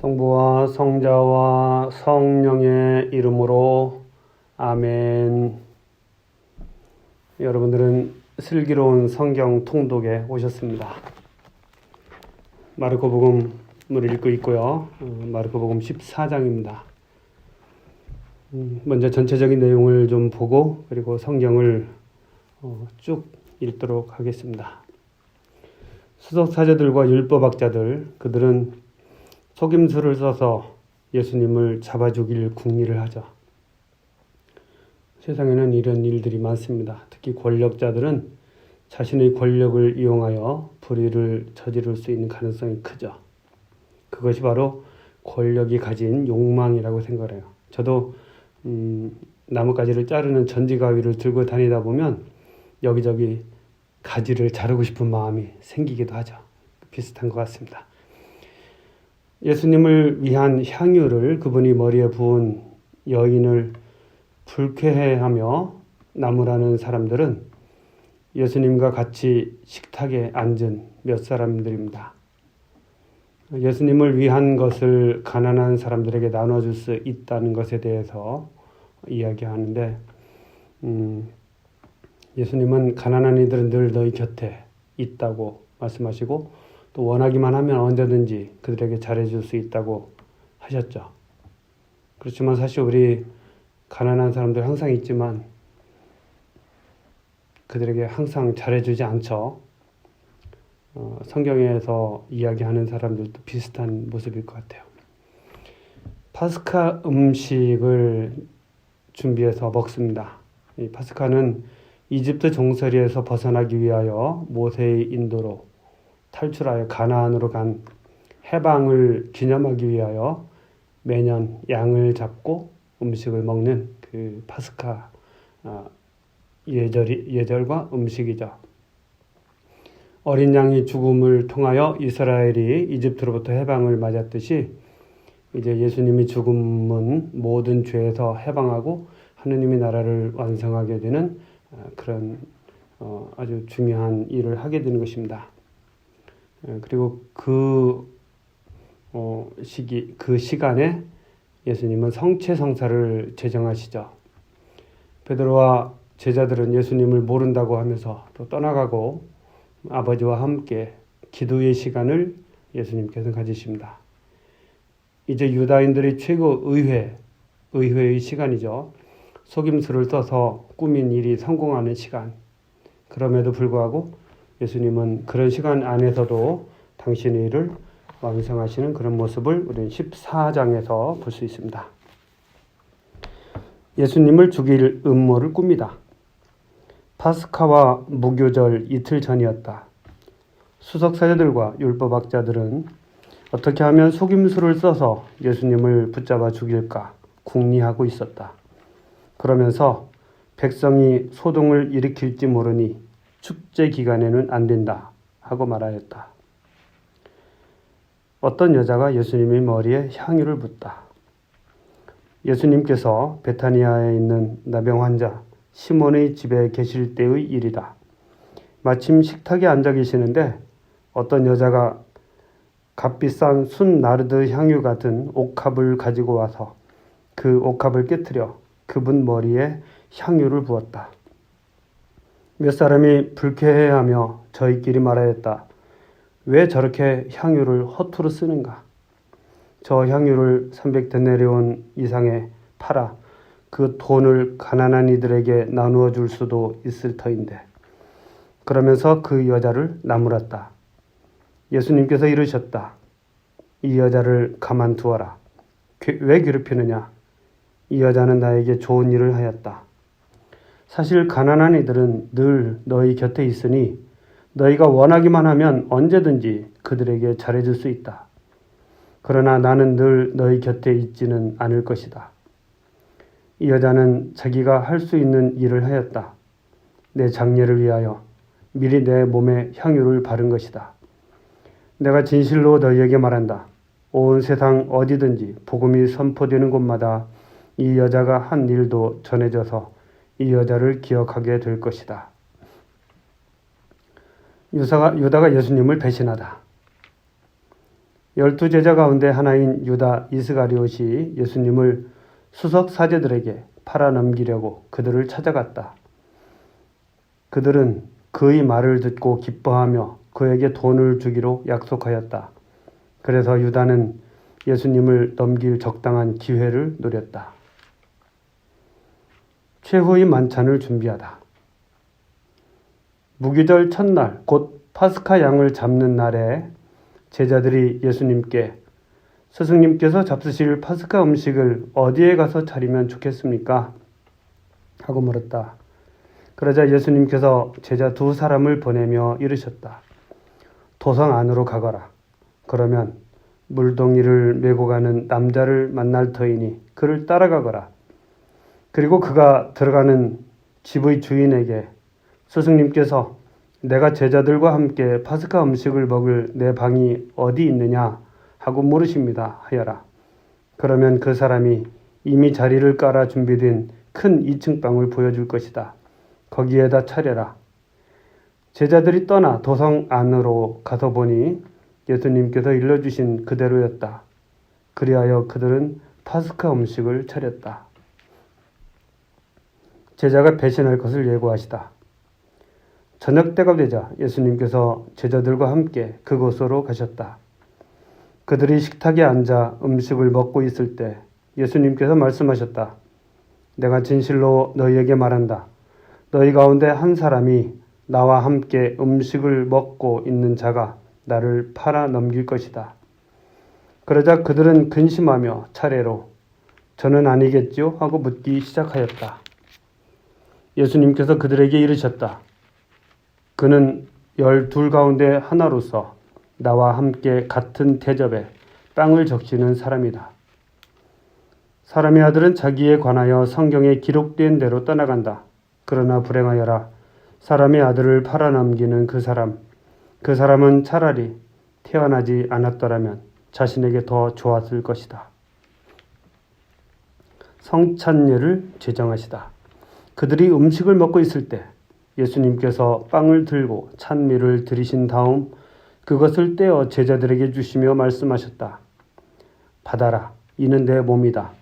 성부와 성자와 성령의 이름으로 아멘. 여러분들은 슬기로운 성경 통독에 오셨습니다. 마르코복음을 읽고 있고요. 마르코복음 14장입니다. 먼저 전체적인 내용을 좀 보고 그리고 성경을 쭉 읽도록 하겠습니다. 수석사제들과 율법학자들, 그들은 속임수를 써서 예수님을 잡아 죽일 궁리를 하죠. 세상에는 이런 일들이 많습니다. 특히 권력자들은 자신의 권력을 이용하여 불의를 저지를 수 있는 가능성이 크죠. 그것이 바로 권력이 가진 욕망이라고 생각을 해요. 저도 나뭇가지를 자르는 전지가위를 들고 다니다 보면 여기저기 가지를 자르고 싶은 마음이 생기기도 하죠. 비슷한 것 같습니다. 예수님을 위한 향유를 그분이 머리에 부은 여인을 불쾌해하며 나무라는 사람들은 예수님과 같이 식탁에 앉은 몇 사람들입니다. 예수님을 위한 것을 가난한 사람들에게 나눠줄 수 있다는 것에 대해서 이야기하는데 예수님은 가난한 이들은 늘 너희 곁에 있다고 말씀하시고 또 원하기만 하면 언제든지 그들에게 잘해줄 수 있다고 하셨죠. 그렇지만 사실 우리 가난한 사람들 항상 있지만 그들에게 항상 잘해주지 않죠. 성경에서 이야기하는 사람들도 비슷한 모습일 것 같아요. 파스카 음식을 준비해서 먹습니다. 이 파스카는 이집트 종살이에서 벗어나기 위하여 모세의 인도로 탈출하여 가나안으로 간 해방을 기념하기 위하여 매년 양을 잡고 음식을 먹는 그 파스카 예절과 음식이죠. 어린 양이 죽음을 통하여 이스라엘이 이집트로부터 해방을 맞았듯이 이제 예수님이 죽음은 모든 죄에서 해방하고 하느님의 나라를 완성하게 되는 그런 아주 중요한 일을 하게 되는 것입니다. 그리고 그 시간에 예수님은 성체성사를 제정하시죠. 베드로와 제자들은 예수님을 모른다고 하면서 또 떠나가고 아버지와 함께 기도의 시간을 예수님께서 가지십니다. 이제 유다인들의 최고 의회의 시간이죠. 속임수를 써서 꾸민 일이 성공하는 시간. 그럼에도 불구하고 예수님은 그런 시간 안에서도 당신의 일을 완성하시는 그런 모습을 우리는 14장에서 볼 수 있습니다. 예수님을 죽일 음모를 꿉니다. 파스카와 무교절 이틀 전이었다. 수석사제들과 율법학자들은 어떻게 하면 속임수를 써서 예수님을 붙잡아 죽일까 궁리하고 있었다. 그러면서 백성이 소동을 일으킬지 모르니 축제 기간에는 안 된다 하고 말하였다. 어떤 여자가 예수님의 머리에 향유를 붓다. 예수님께서 베타니아에 있는 나병 환자 시몬의 집에 계실 때의 일이다. 마침 식탁에 앉아 계시는데 어떤 여자가 값비싼 순 나르드 향유 같은 옥합을 가지고 와서 그 옥합을 깨뜨려 그분 머리에 향유를 부었다. 몇 사람이 불쾌해하며 저희끼리 말하였다. 왜 저렇게 향유를 허투루 쓰는가? 저 향유를 300데나리온 이상에 팔아 그 돈을 가난한 이들에게 나누어 줄 수도 있을 터인데. 그러면서 그 여자를 나무랐다. 예수님께서 이르셨다. 이 여자를 가만두어라. 왜 괴롭히느냐? 이 여자는 나에게 좋은 일을 하였다. 사실 가난한 이들은 늘 너희 곁에 있으니 너희가 원하기만 하면 언제든지 그들에게 잘해줄 수 있다. 그러나 나는 늘 너희 곁에 있지는 않을 것이다. 이 여자는 자기가 할 수 있는 일을 하였다. 내 장례를 위하여 미리 내 몸에 향유를 바른 것이다. 내가 진실로 너희에게 말한다. 온 세상 어디든지 복음이 선포되는 곳마다 이 여자가 한 일도 전해져서 이 여자를 기억하게 될 것이다. 유다가 예수님을 배신하다. 12 제자 가운데 하나인 유다 이스가리옷이 예수님을 수석 사제들에게 팔아넘기려고 그들을 찾아갔다. 그들은 그의 말을 듣고 기뻐하며 그에게 돈을 주기로 약속하였다. 그래서 유다는 예수님을 넘길 적당한 기회를 노렸다. 최후의 만찬을 준비하다. 무기절 첫날, 곧 파스카 양을 잡는 날에 제자들이 예수님께 스승님께서 잡수실 파스카 음식을 어디에 가서 차리면 좋겠습니까? 하고 물었다. 그러자 예수님께서 제자 2사람을 보내며 이르셨다. 도성 안으로 가거라. 그러면 물동이를 메고 가는 남자를 만날 터이니 그를 따라가거라. 그리고 그가 들어가는 집의 주인에게 스승님께서 내가 제자들과 함께 파스카 음식을 먹을 내 방이 어디 있느냐 하고 물으십니다 하여라. 그러면 그 사람이 이미 자리를 깔아 준비된 큰 2층 방을 보여줄 것이다. 거기에다 차려라. 제자들이 떠나 도성 안으로 가서 보니 예수님께서 일러주신 그대로였다. 그리하여 그들은 파스카 음식을 차렸다. 제자가 배신할 것을 예고하시다. 저녁 때가 되자 예수님께서 제자들과 함께 그곳으로 가셨다. 그들이 식탁에 앉아 음식을 먹고 있을 때 예수님께서 말씀하셨다. 내가 진실로 너희에게 말한다. 너희 가운데 한 사람이 나와 함께 음식을 먹고 있는 자가 나를 팔아 넘길 것이다. 그러자 그들은 근심하며 차례로 저는 아니겠지요? 하고 묻기 시작하였다. 예수님께서 그들에게 이르셨다. 그는 12 가운데 하나로서 나와 함께 같은 대접에 빵을 적시는 사람이다. 사람의 아들은 자기에 관하여 성경에 기록된 대로 떠나간다. 그러나 불행하여라. 사람의 아들을 팔아넘기는 그 사람은 차라리 태어나지 않았더라면 자신에게 더 좋았을 것이다. 성찬례를 제정하시다. 그들이 음식을 먹고 있을 때 예수님께서 빵을 들고 찬미를 드리신 다음 그것을 떼어 제자들에게 주시며 말씀하셨다. 받아라. 이는 내 몸이다.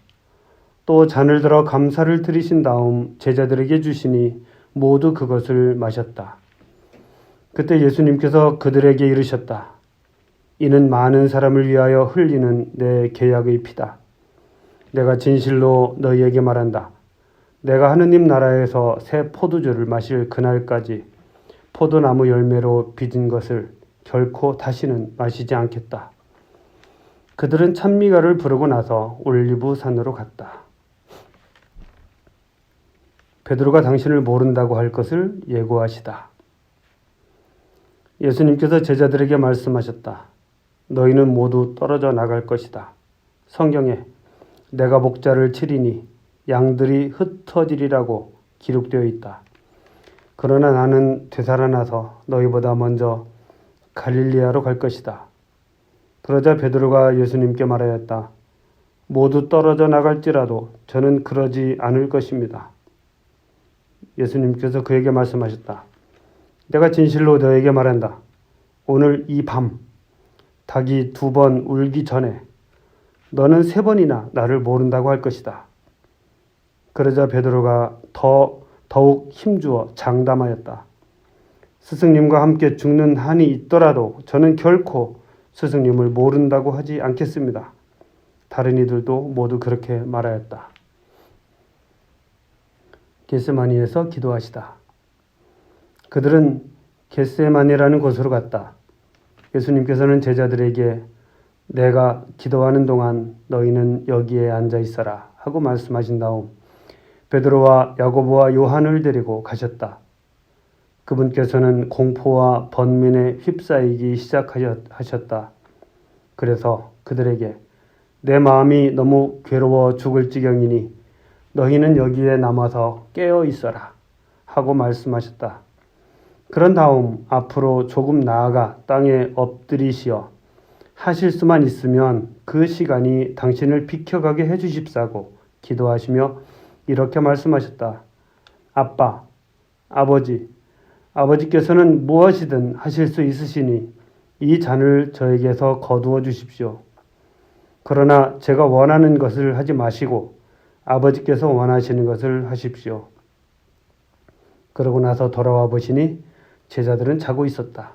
또 잔을 들어 감사를 드리신 다음 제자들에게 주시니 모두 그것을 마셨다. 그때 예수님께서 그들에게 이르셨다. 이는 많은 사람을 위하여 흘리는 내 계약의 피다. 내가 진실로 너희에게 말한다. 내가 하느님 나라에서 새 포도주를 마실 그날까지 포도나무 열매로 빚은 것을 결코 다시는 마시지 않겠다. 그들은 찬미가를 부르고 나서 올리브 산으로 갔다. 베드로가 당신을 모른다고 할 것을 예고하시다. 예수님께서 제자들에게 말씀하셨다. 너희는 모두 떨어져 나갈 것이다. 성경에 내가 목자를 치리니 양들이 흩어지리라고 기록되어 있다. 그러나 나는 되살아나서 너희보다 먼저 갈릴리아로 갈 것이다. 그러자 베드로가 예수님께 말하였다. 모두 떨어져 나갈지라도 저는 그러지 않을 것입니다. 예수님께서 그에게 말씀하셨다. 내가 진실로 너에게 말한다. 오늘 이 밤 닭이 2번 울기 전에 너는 3번이나 나를 모른다고 할 것이다. 그러자 베드로가 더욱 힘주어 장담하였다. 스승님과 함께 죽는 한이 있더라도 저는 결코 스승님을 모른다고 하지 않겠습니다. 다른 이들도 모두 그렇게 말하였다. 겟세마니에서 기도하시다. 그들은 겟세마니라는 곳으로 갔다. 예수님께서는 제자들에게 내가 기도하는 동안 너희는 여기에 앉아 있어라 하고 말씀하신 다음 베드로와 야고보와 요한을 데리고 가셨다. 그분께서는 공포와 번민에 휩싸이기 시작하셨다. 그래서 그들에게 내 마음이 너무 괴로워 죽을 지경이니 너희는 여기에 남아서 깨어 있어라 하고 말씀하셨다. 그런 다음 앞으로 조금 나아가 땅에 엎드리시어 하실 수만 있으면 그 시간이 당신을 비켜가게 해주십사고 기도하시며 이렇게 말씀하셨다. 아버지께서는 무엇이든 하실 수 있으시니 이 잔을 저에게서 거두어 주십시오. 그러나 제가 원하는 것을 하지 마시고 아버지께서 원하시는 것을 하십시오. 그러고 나서 돌아와 보시니 제자들은 자고 있었다.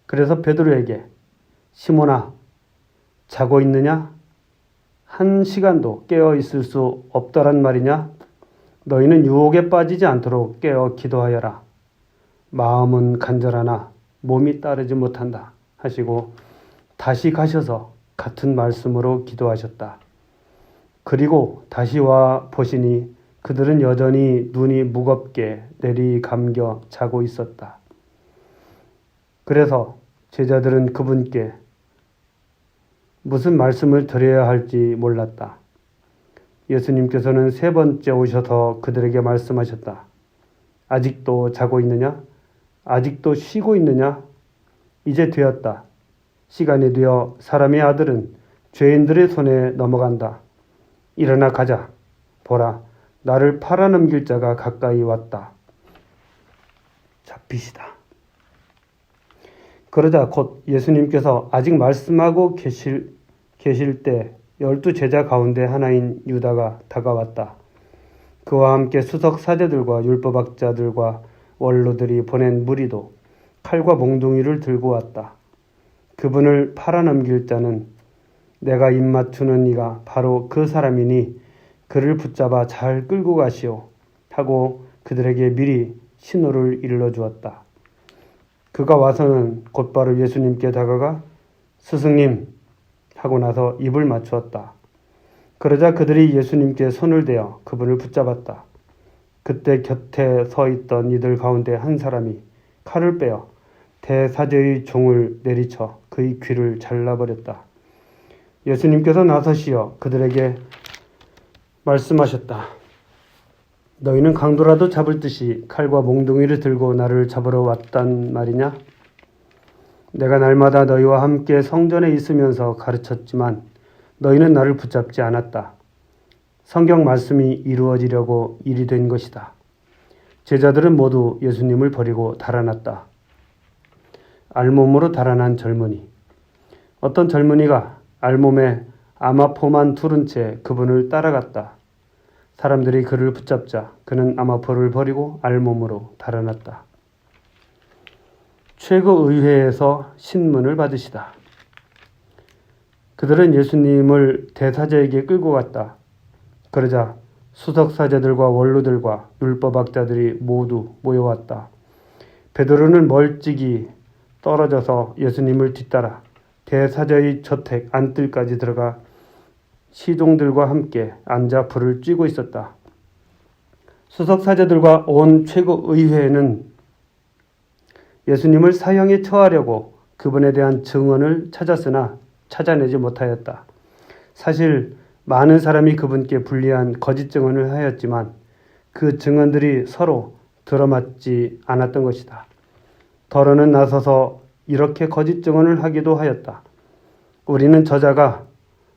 그래서 베드로에게 시몬아, 자고 있느냐? 한 시간도 깨어 있을 수 없더란 말이냐? 너희는 유혹에 빠지지 않도록 깨어 기도하여라. 마음은 간절하나 몸이 따르지 못한다 하시고 다시 가셔서 같은 말씀으로 기도하셨다. 그리고 다시 와 보시니 그들은 여전히 눈이 무겁게 내리감겨 자고 있었다. 그래서 제자들은 그분께 무슨 말씀을 드려야 할지 몰랐다. 예수님께서는 세 번째 오셔서 그들에게 말씀하셨다. 아직도 자고 있느냐? 아직도 쉬고 있느냐? 이제 되었다. 시간이 되어 사람의 아들은 죄인들의 손에 넘어간다. 일어나 가자. 보라, 나를 팔아넘길 자가 가까이 왔다. 잡히시다. 그러자 곧 예수님께서 아직 말씀하고 계실 때 12 제자 가운데 하나인 유다가 다가왔다. 그와 함께 수석 사제들과 율법학자들과 원로들이 보낸 무리도 칼과 몽둥이를 들고 왔다. 그분을 팔아넘길 자는 내가 입맞추는 이가 바로 그 사람이니 그를 붙잡아 잘 끌고 가시오 하고 그들에게 미리 신호를 일러주었다. 그가 와서는 곧바로 예수님께 다가가 스승님 하고 나서 입을 맞추었다. 그러자 그들이 예수님께 손을 대어 그분을 붙잡았다. 그때 곁에 서 있던 이들 가운데 한 사람이 칼을 빼어 대사제의 종을 내리쳐 그의 귀를 잘라버렸다. 예수님께서 나서시어 그들에게 말씀하셨다. 너희는 강도라도 잡을 듯이 칼과 몽둥이를 들고 나를 잡으러 왔단 말이냐? 내가 날마다 너희와 함께 성전에 있으면서 가르쳤지만 너희는 나를 붙잡지 않았다. 성경 말씀이 이루어지려고 일이 된 것이다. 제자들은 모두 예수님을 버리고 달아났다. 알몸으로 달아난 젊은이. 어떤 젊은이가 알몸에 아마포만 두른 채 그분을 따라갔다. 사람들이 그를 붙잡자 그는 아마포를 버리고 알몸으로 달아났다. 최고의회에서 신문을 받으시다. 그들은 예수님을 대사제에게 끌고 갔다. 그러자 수석사제들과 원로들과 율법학자들이 모두 모여왔다. 베드로는 멀찍이 떨어져서 예수님을 뒤따라 대사제의 저택 안뜰까지 들어가 시종들과 함께 앉아 불을 쬐고 있었다. 수석사제들과 온 최고의회는 예수님을 사형에 처하려고 그분에 대한 증언을 찾았으나 찾아내지 못하였다. 사실 많은 사람이 그분께 불리한 거짓 증언을 하였지만 그 증언들이 서로 들어맞지 않았던 것이다. 더러는 나서서 이렇게 거짓 증언을 하기도 하였다. 우리는 저자가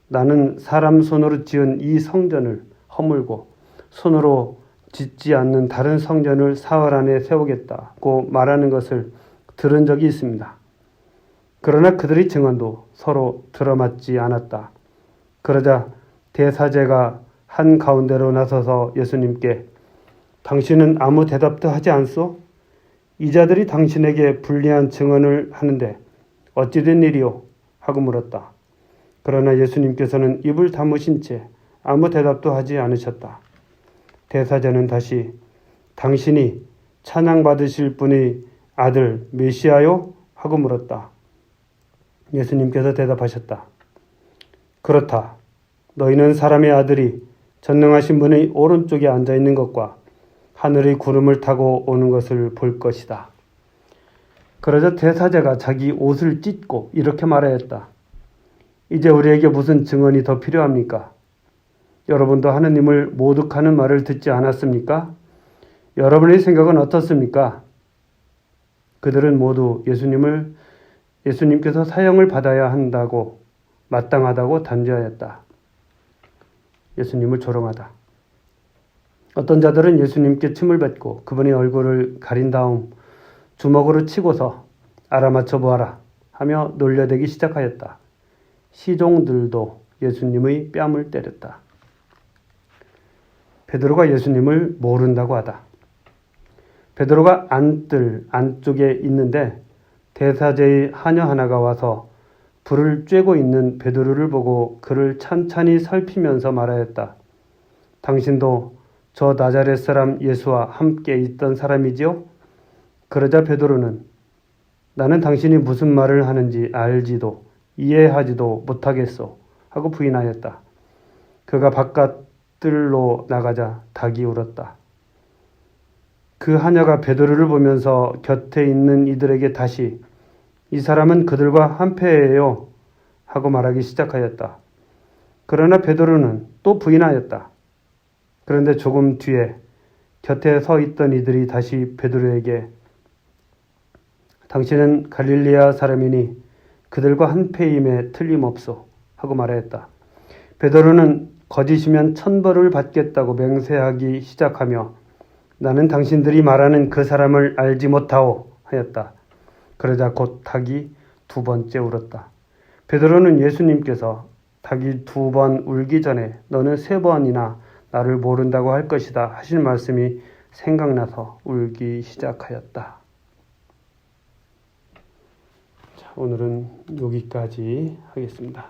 나는 사람 손으로 지은 이 성전을 허물고 손으로 짓지 않는 다른 성전을 사흘 안에 세우겠다고 말하는 것을 들은 적이 있습니다. 그러나 그들의 증언도 서로 들어맞지 않았다. 그러자 대사제가 한 가운데로 나서서 예수님께 당신은 아무 대답도 하지 않소? 이 자들이 당신에게 불리한 증언을 하는데 어찌 된 일이오? 하고 물었다. 그러나 예수님께서는 입을 다무신 채 아무 대답도 하지 않으셨다. 대사제는 다시 당신이 찬양받으실 분의 아들 메시아요? 하고 물었다. 예수님께서 대답하셨다. 그렇다. 너희는 사람의 아들이 전능하신 분의 오른쪽에 앉아있는 것과 하늘의 구름을 타고 오는 것을 볼 것이다. 그러자 대사제가 자기 옷을 찢고 이렇게 말하였다. 이제 우리에게 무슨 증언이 더 필요합니까? 여러분도 하느님을 모독하는 말을 듣지 않았습니까? 여러분의 생각은 어떻습니까? 그들은 모두 예수님께서 사형을 받아야 한다고 마땅하다고 단죄하였다. 예수님을 조롱하다. 어떤 자들은 예수님께 침을 뱉고 그분의 얼굴을 가린 다음 주먹으로 치고서 알아맞혀 보아라 하며 놀려대기 시작하였다. 시종들도 예수님의 뺨을 때렸다. 베드로가 예수님을 모른다고 하다. 베드로가 안뜰 안쪽에 있는데 대사제의 하녀 하나가 와서 불을 쬐고 있는 베드로를 보고 그를 찬찬히 살피면서 말하였다. 당신도 저 나자렛 사람 예수와 함께 있던 사람이지요? 그러자 베드로는 나는 당신이 무슨 말을 하는지 알지도 이해하지도 못하겠소 하고 부인하였다. 그가 바깥들로 나가자 닭이 울었다. 그 하녀가 베드로를 보면서 곁에 있는 이들에게 다시 이 사람은 그들과 한패예요 하고 말하기 시작하였다. 그러나 베드로는 또 부인하였다. 그런데 조금 뒤에 곁에 서 있던 이들이 다시 베드로에게 당신은 갈릴리아 사람이니 그들과 한패임에 틀림없소 하고 말하였다. 베드로는 거짓이면 천벌을 받겠다고 맹세하기 시작하며 나는 당신들이 말하는 그 사람을 알지 못하오 하였다. 그러자 곧 닭이 두 번째 울었다. 베드로는 예수님께서 닭이 두 번 울기 전에 너는 세 번이나 나를 모른다고 할 것이다 하신 말씀이 생각나서 울기 시작하였다. 자, 오늘은 여기까지 하겠습니다.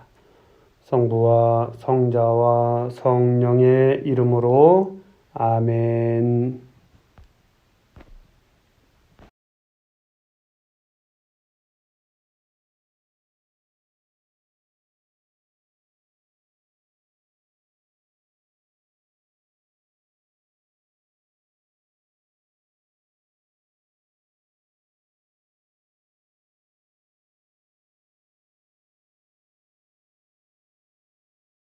성부와 성자와 성령의 이름으로 아멘.